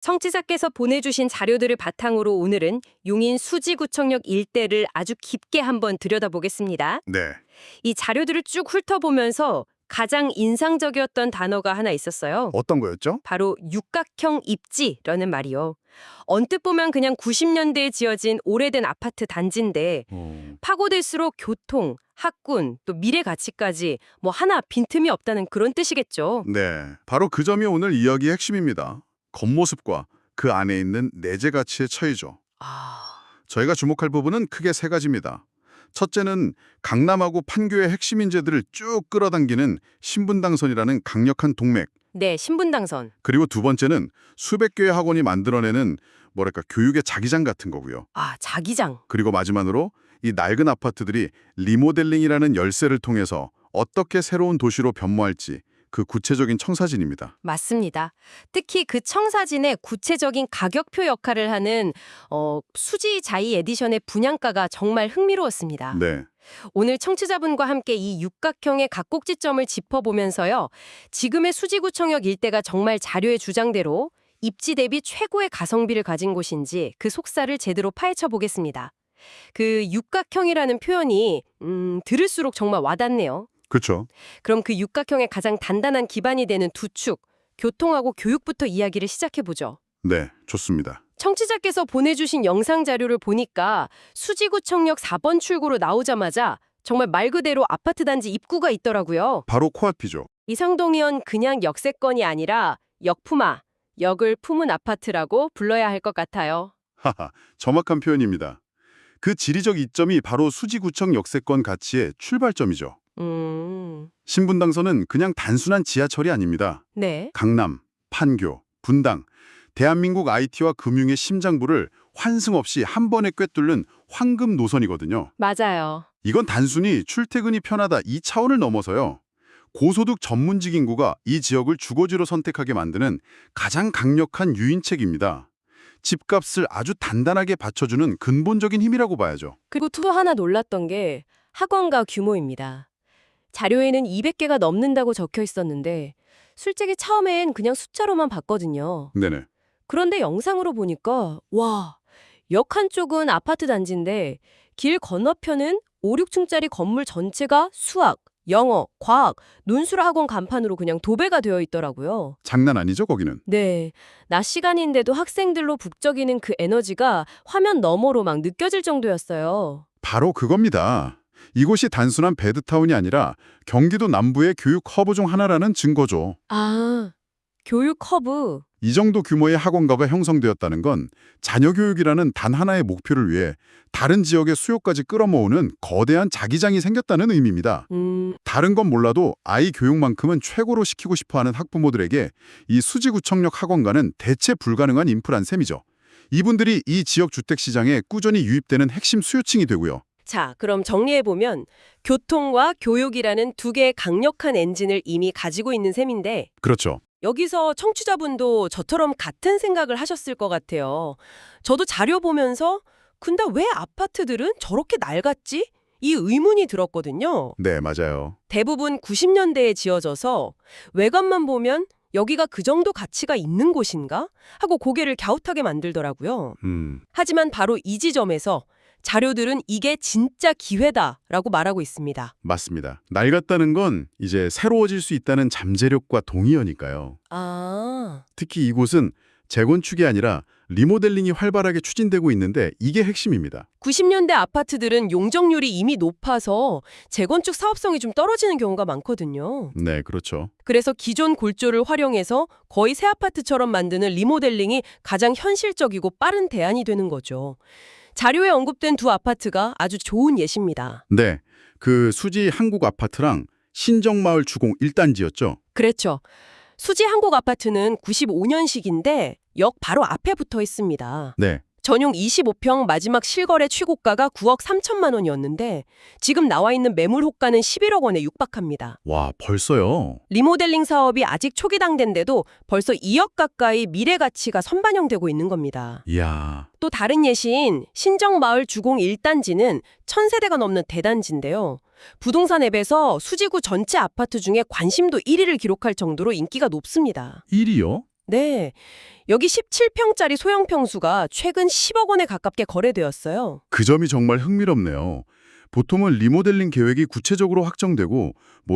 청취자께서 보내주신 자료들을 바탕으로 오늘은 용인 수지구청역 일대를 아주 깊게 한번 들여다보겠습니다. 네. 이 자료들을 쭉 훑어보면서 가장 인상적이었던 단어가 하나 있었어요. 어떤 거였죠? 바로 육각형 입지라는 말이요. 언뜻 보면 그냥 90년대에 지어진 오래된 아파트 단지인데 파고들수록 교통, 학군, 또 미래 가치까지 뭐 하나 빈틈이 없다는 그런 뜻이겠죠. 네. 바로 그 점이 오늘 이야기의 핵심입니다. 겉모습과 그 안에 있는 내재 가치의 차이죠. 저희가 주목할 부분은 크게 세 가지입니다. 첫째는 강남하고 판교의 핵심 인재들을 쭉 끌어당기는 신분당선이라는 강력한 동맥. 네, 신분당선. 그리고 두 번째는 수백 개의 학원이 만들어내는 교육의 자기장 같은 거고요. 자기장. 그리고 마지막으로 이 낡은 아파트들이 리모델링이라는 열쇠를 통해서 어떻게 새로운 도시로 변모할지 그 구체적인 청사진입니다. 맞습니다. 특히 그 청사진의 구체적인 가격표 역할을 하는 수지 자이 에디션의 분양가가 정말 흥미로웠습니다. 네. 오늘 청취자분과 함께 이 육각형의 각곡지점을 짚어보면서요. 지금의 수지구청역 일대가 정말 자료의 주장대로 입지 대비 최고의 가성비를 가진 곳인지 그 속살을 제대로 파헤쳐 보겠습니다. 그 육각형이라는 표현이 들을수록 정말 와닿네요. 그렇죠. 그럼 그 육각형의 가장 단단한 기반이 되는 두 축, 교통하고 교육부터 이야기를 시작해보죠. 네, 좋습니다. 청취자께서 보내주신 영상 자료를 보니까 수지구청역 4번 출구로 나오자마자 정말 말 그대로 아파트 단지 입구가 있더라고요. 바로 코앞이죠. 이상동이면 그냥 역세권이 아니라 역품아, 역을 품은 아파트라고 불러야 할 것 같아요. 하하, 정확한 표현입니다. 그 지리적 이점이 바로 수지구청 역세권 가치의 출발점이죠. 신분당선은 그냥 단순한 지하철이 아닙니다. 네. 강남, 판교, 분당, 대한민국 IT와 금융의 심장부를 환승 없이 한 번에 꿰뚫는 황금 노선이거든요. 맞아요. 이건 단순히 출퇴근이 편하다 이 차원을 넘어서요. 고소득 전문직 인구가 이 지역을 주거지로 선택하게 만드는 가장 강력한 유인책입니다. 집값을 아주 단단하게 받쳐주는 근본적인 힘이라고 봐야죠. 그리고 또 하나 놀랐던 게 학원가 규모입니다. 자료에는 200개가 넘는다고 적혀 있었는데 솔직히 처음엔 그냥 숫자로만 봤거든요. 네네. 그런데 영상으로 보니까 와, 역 한쪽은 아파트 단지인데 길 건너편은 5, 6층짜리 건물 전체가 수학, 영어, 과학, 논술 학원 간판으로 그냥 도배가 되어 있더라고요. 장난 아니죠, 거기는? 네, 낮 시간인데도 학생들로 북적이는 그 에너지가 화면 너머로 막 느껴질 정도였어요. 바로 그겁니다. 이곳이 단순한 배드타운이 아니라 경기도 남부의 교육 허브 중 하나라는 증거죠. 교육 허브. 이 정도 규모의 학원가가 형성되었다는 건 자녀 교육이라는 단 하나의 목표를 위해 다른 지역의 수요까지 끌어모으는 거대한 자기장이 생겼다는 의미입니다. 다른 건 몰라도 아이 교육만큼은 최고로 시키고 싶어하는 학부모들에게 이 수지구청역 학원가는 대체 불가능한 인프라인 셈이죠. 이분들이 이 지역 주택시장에 꾸준히 유입되는 핵심 수요층이 되고요. 자, 그럼 정리해보면 교통과 교육이라는 두 개의 강력한 엔진을 이미 가지고 있는 셈인데 그렇죠. 여기서 청취자분도 저처럼 같은 생각을 하셨을 것 같아요. 저도 자료 보면서 근데 왜 아파트들은 저렇게 낡았지? 이 의문이 들었거든요. 네, 맞아요. 대부분 90년대에 지어져서 외관만 보면 여기가 그 정도 가치가 있는 곳인가? 하고 고개를 갸웃하게 만들더라고요. 하지만 바로 이 지점에서 자료들은 이게 진짜 기회다라고 말하고 있습니다. 맞습니다. 낡았다는 건 이제 새로워질 수 있다는 잠재력과 동의어니까요. 특히 이곳은 재건축이 아니라 리모델링이 활발하게 추진되고 있는데 이게 핵심입니다. 90년대 아파트들은 용적률이 이미 높아서 재건축 사업성이 좀 떨어지는 경우가 많거든요. 네, 그렇죠. 그래서 기존 골조를 활용해서 거의 새 아파트처럼 만드는 리모델링이 가장 현실적이고 빠른 대안이 되는 거죠. 자료에 언급된 두 아파트가 아주 좋은 예시입니다. 네, 그 수지 한국 아파트랑 신정마을 주공 1단지였죠. 그렇죠. 수지 한국 아파트는 95년식인데 역 바로 앞에 붙어 있습니다. 네, 전용 25평 마지막 실거래 최고가가 9억 3천만 원이었는데 지금 나와 있는 매물 호가는 11억 원에 육박합니다. 와, 벌써요? 리모델링 사업이 아직 초기 단계인데도 벌써 2억 가까이 미래 가치가 선반영되고 있는 겁니다. 이야, 또 다른 예시인 신정마을 주공 1단지는 1000세대가 넘는 대단지인데요. 부동산 앱에서 수지구 전체 아파트 중에 관심도 1위를 기록할 정도로 인기가 높습니다. 1위요? 네. 여기 17평짜리 소형 평수가 최근 10억 원에 가깝게 거래되었어요. 그 점이 정말 흥미롭네요. 보통은 리모델링 계획이 구체적으로 확정되고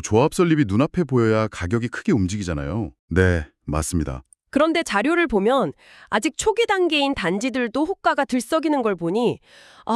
조합 설립이 눈앞에 보여야 가격이 크게 움직이잖아요. 네, 맞습니다. 그런데 자료를 보면 아직 초기 단계인 단지들도 호가가 들썩이는 걸 보니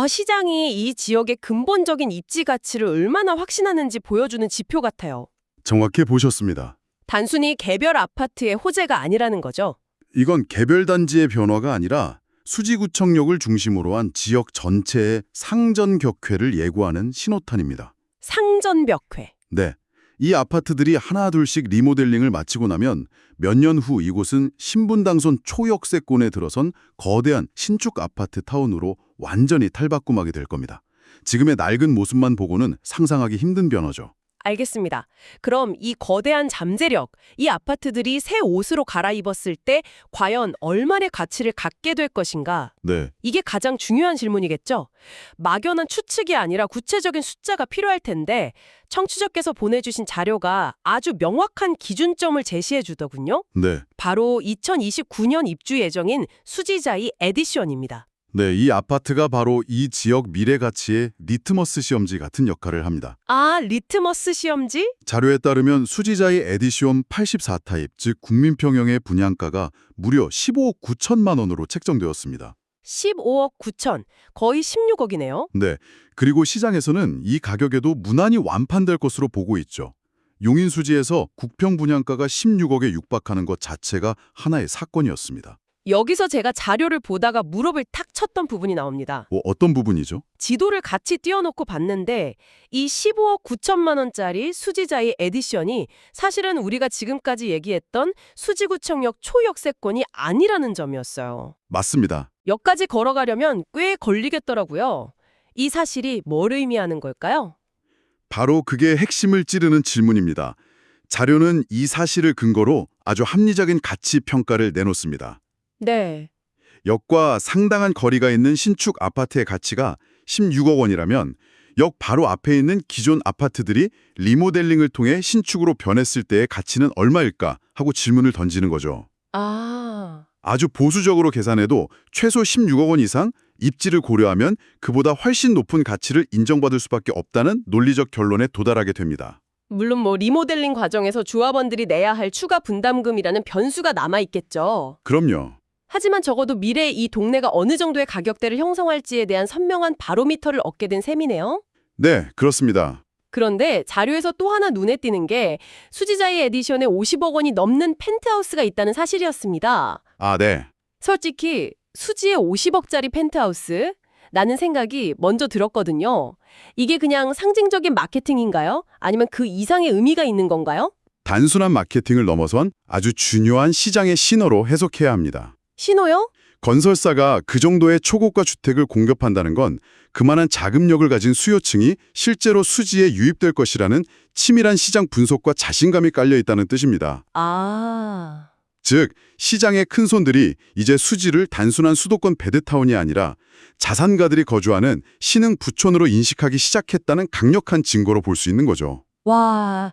시장이 이 지역의 근본적인 입지 가치를 얼마나 확신하는지 보여주는 지표 같아요. 정확히 보셨습니다. 단순히 개별 아파트의 호재가 아니라는 거죠. 이건 개별 단지의 변화가 아니라 수지구청역을 중심으로 한 지역 전체의 상전 격회를 예고하는 신호탄입니다. 상전벽회. 네, 이 아파트들이 하나둘씩 리모델링을 마치고 나면 몇 년 후 이곳은 신분당선 초역세권에 들어선 거대한 신축 아파트 타운으로 완전히 탈바꿈하게 될 겁니다. 지금의 낡은 모습만 보고는 상상하기 힘든 변화죠. 알겠습니다. 그럼 이 거대한 잠재력, 이 아파트들이 새 옷으로 갈아입었을 때 과연 얼마의 가치를 갖게 될 것인가? 네, 이게 가장 중요한 질문이겠죠? 막연한 추측이 아니라 구체적인 숫자가 필요할 텐데 청취자께서 보내주신 자료가 아주 명확한 기준점을 제시해 주더군요. 네. 바로 2029년 입주 예정인 수지자이 에디션입니다. 네, 이 아파트가 바로 이 지역 미래 가치의 리트머스 시험지 같은 역할을 합니다. 아, 리트머스 시험지? 자료에 따르면 수지자의 에디시온 84타입, 즉 국민평형의 분양가가 무려 15억 9천만 원으로 책정되었습니다. 15억 9천, 거의 16억이네요. 네, 그리고 시장에서는 이 가격에도 무난히 완판될 것으로 보고 있죠. 용인수지에서 국평 분양가가 16억에 육박하는 것 자체가 하나의 사건이었습니다. 여기서 제가 자료를 보다가 무릎을 탁 쳤던 부분이 나옵니다. 어떤 부분이죠? 지도를 같이 띄워놓고 봤는데 이 15억 9천만 원짜리 수지자의 에디션이 사실은 우리가 지금까지 얘기했던 수지구청역 초역세권이 아니라는 점이었어요. 맞습니다. 역까지 걸어가려면 꽤 걸리겠더라고요. 이 사실이 뭘 의미하는 걸까요? 바로 그게 핵심을 찌르는 질문입니다. 자료는 이 사실을 근거로 아주 합리적인 가치 평가를 내놓습니다. 네. 역과 상당한 거리가 있는 신축 아파트의 가치가 16억 원이라면 역 바로 앞에 있는 기존 아파트들이 리모델링을 통해 신축으로 변했을 때의 가치는 얼마일까 하고 질문을 던지는 거죠. 아주 보수적으로 계산해도 최소 16억 원 이상 입지를 고려하면 그보다 훨씬 높은 가치를 인정받을 수밖에 없다는 논리적 결론에 도달하게 됩니다. 물론 리모델링 과정에서 조합원들이 내야 할 추가 분담금이라는 변수가 남아있겠죠. 그럼요. 하지만 적어도 미래에 이 동네가 어느 정도의 가격대를 형성할지에 대한 선명한 바로미터를 얻게 된 셈이네요. 네, 그렇습니다. 그런데 자료에서 또 하나 눈에 띄는 게 수지자의 에디션에 50억 원이 넘는 펜트하우스가 있다는 사실이었습니다. 아, 네. 솔직히 수지의 50억짜리 펜트하우스? 라는 생각이 먼저 들었거든요. 이게 그냥 상징적인 마케팅인가요? 아니면 그 이상의 의미가 있는 건가요? 단순한 마케팅을 넘어선 아주 중요한 시장의 신호로 해석해야 합니다. 신호요? 건설사가 그 정도의 초고가 주택을 공급한다는 건 그만한 자금력을 가진 수요층이 실제로 수지에 유입될 것이라는 치밀한 시장 분석과 자신감이 깔려 있다는 뜻입니다. 즉, 시장의 큰손들이 이제 수지를 단순한 수도권 베드타운이 아니라 자산가들이 거주하는 신흥 부촌으로 인식하기 시작했다는 강력한 증거로 볼 수 있는 거죠. 와,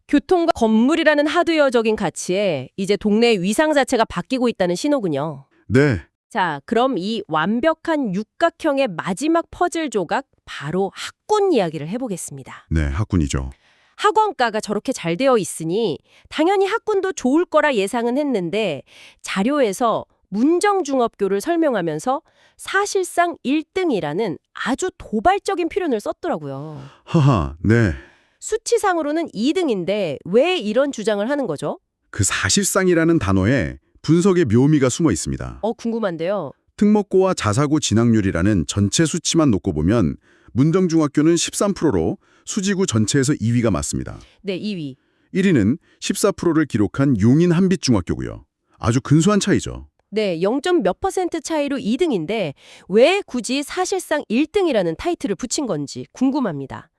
교통과 건물이라는 하드웨어적인 가치에 이제 동네의 위상 자체가 바뀌고 있다는 신호군요. 네. 자, 그럼 이 완벽한 육각형의 마지막 퍼즐 조각, 바로 학군 이야기를 해보겠습니다. 네, 학군이죠. 학원가가 저렇게 잘 되어 있으니 당연히 학군도 좋을 거라 예상은 했는데 자료에서 문정중업교를 설명하면서 사실상 1등이라는 아주 도발적인 표현을 썼더라고요. 하하, 네. 수치상으로는 2등인데 왜 이런 주장을 하는 거죠? 그 사실상이라는 단어에 분석의 묘미가 숨어 있습니다. 궁금한데요. 특목고와 자사고 진학률이라는 전체 수치만 놓고 보면 문정중학교는 13%로 수지구 전체에서 2위가 맞습니다. 네, 2위. 1위는 14%를 기록한 용인 한빛중학교고요. 아주 근소한 차이죠. 네, 0.몇% 차이로 2등인데 왜 굳이 사실상 1등이라는 타이틀을 붙인 건지 궁금합니다.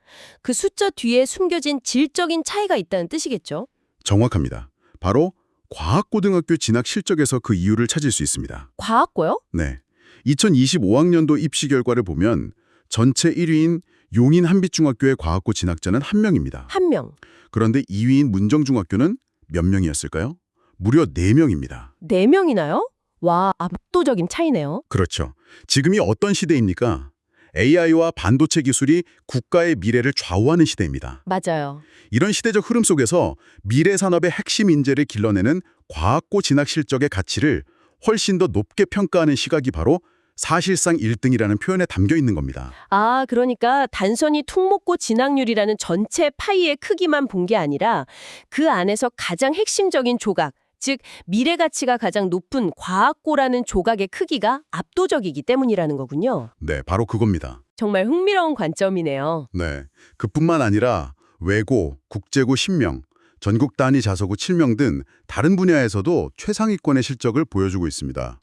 그 숫자 뒤에 숨겨진 질적인 차이가 있다는 뜻이겠죠? 정확합니다. 바로 과학고등학교 진학 실적에서 그 이유를 찾을 수 있습니다. 과학고요? 네. 2025학년도 입시 결과를 보면 전체 1위인 용인 한빛중학교의 과학고 진학자는 1명입니다. 1명. 그런데 2위인 문정중학교는 몇 명이었을까요? 무려 4명입니다. 4명이나요? 와, 압도적인 차이네요. 그렇죠. 지금이 어떤 시대입니까? AI와 반도체 기술이 국가의 미래를 좌우하는 시대입니다. 맞아요. 이런 시대적 흐름 속에서 미래 산업의 핵심 인재를 길러내는 과학고 진학 실적의 가치를 훨씬 더 높게 평가하는 시각이 바로 사실상 1등이라는 표현에 담겨 있는 겁니다. 아, 그러니까 단순히 퉁목고 진학률이라는 전체 파이의 크기만 본 게 아니라 그 안에서 가장 핵심적인 조각, 즉 미래 가치가 가장 높은 과학고라는 조각의 크기가 압도적이기 때문이라는 거군요. 네, 바로 그겁니다. 정말 흥미로운 관점이네요. 네, 그뿐만 아니라 외고, 국제고 10명, 전국 단위 자서고 7명 등 다른 분야에서도 최상위권의 실적을 보여주고 있습니다.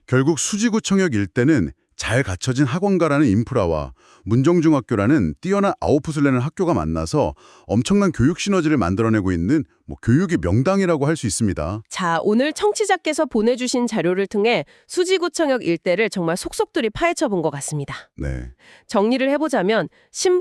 결국 수지구청역 일대는 잘 갖춰진 학원가라는 인프라와 문정중학교라는 뛰어난 아웃풋을 내는 학교가 만나서 엄청난 교육 시너지를 만들어내고 있는 교육의 명당이라고 할 수 있습니다. 자, 오늘 청취자께서 보내주신 자료를 통해 수지구청역 일대를 정말 속속들이 파헤쳐 본 것 같습니다. 네, 정리를 해보자면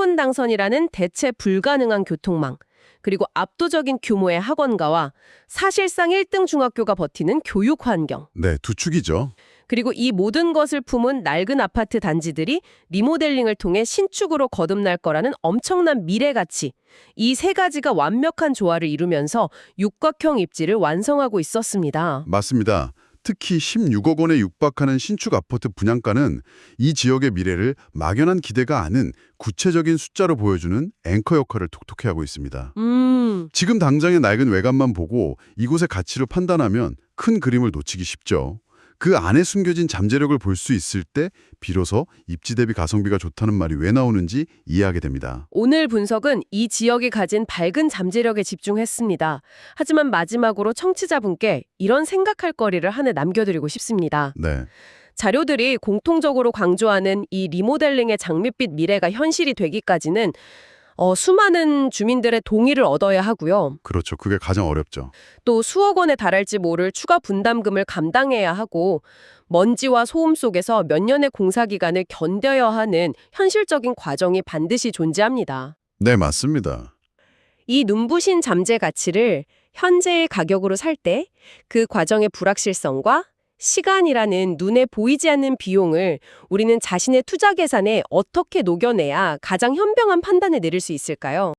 신분당선이라는 대체 불가능한 교통망, 그리고 압도적인 규모의 학원가와 사실상 1등 중학교가 버티는 교육 환경, 네, 두 축이죠. 그리고 이 모든 것을 품은 낡은 아파트 단지들이 리모델링을 통해 신축으로 거듭날 거라는 엄청난 미래 가치, 이 세 가지가 완벽한 조화를 이루면서 육각형 입지를 완성하고 있었습니다. 맞습니다. 특히 16억 원에 육박하는 신축 아파트 분양가는 이 지역의 미래를 막연한 기대가 아닌 구체적인 숫자로 보여주는 앵커 역할을 톡톡히 하고 있습니다. 지금 당장의 낡은 외관만 보고 이곳의 가치를 판단하면 큰 그림을 놓치기 쉽죠. 그 안에 숨겨진 잠재력을 볼 수 있을 때 비로소 입지 대비 가성비가 좋다는 말이 왜 나오는지 이해하게 됩니다. 오늘 분석은 이 지역이 가진 밝은 잠재력에 집중했습니다. 하지만 마지막으로 청취자분께 이런 생각할 거리를 하나 남겨드리고 싶습니다. 네, 자료들이 공통적으로 강조하는 이 리모델링의 장밋빛 미래가 현실이 되기까지는 수많은 주민들의 동의를 얻어야 하고요. 그렇죠. 그게 가장 어렵죠. 또 수억 원에 달할지 모를 추가 분담금을 감당해야 하고 먼지와 소음 속에서 몇 년의 공사 기간을 견뎌야 하는 현실적인 과정이 반드시 존재합니다. 네, 맞습니다. 이 눈부신 잠재 가치를 현재의 가격으로 살 때 그 과정의 불확실성과 시간이라는 눈에 보이지 않는 비용을 우리는 자신의 투자 계산에 어떻게 녹여내야 가장 현명한 판단을 내릴 수 있을까요?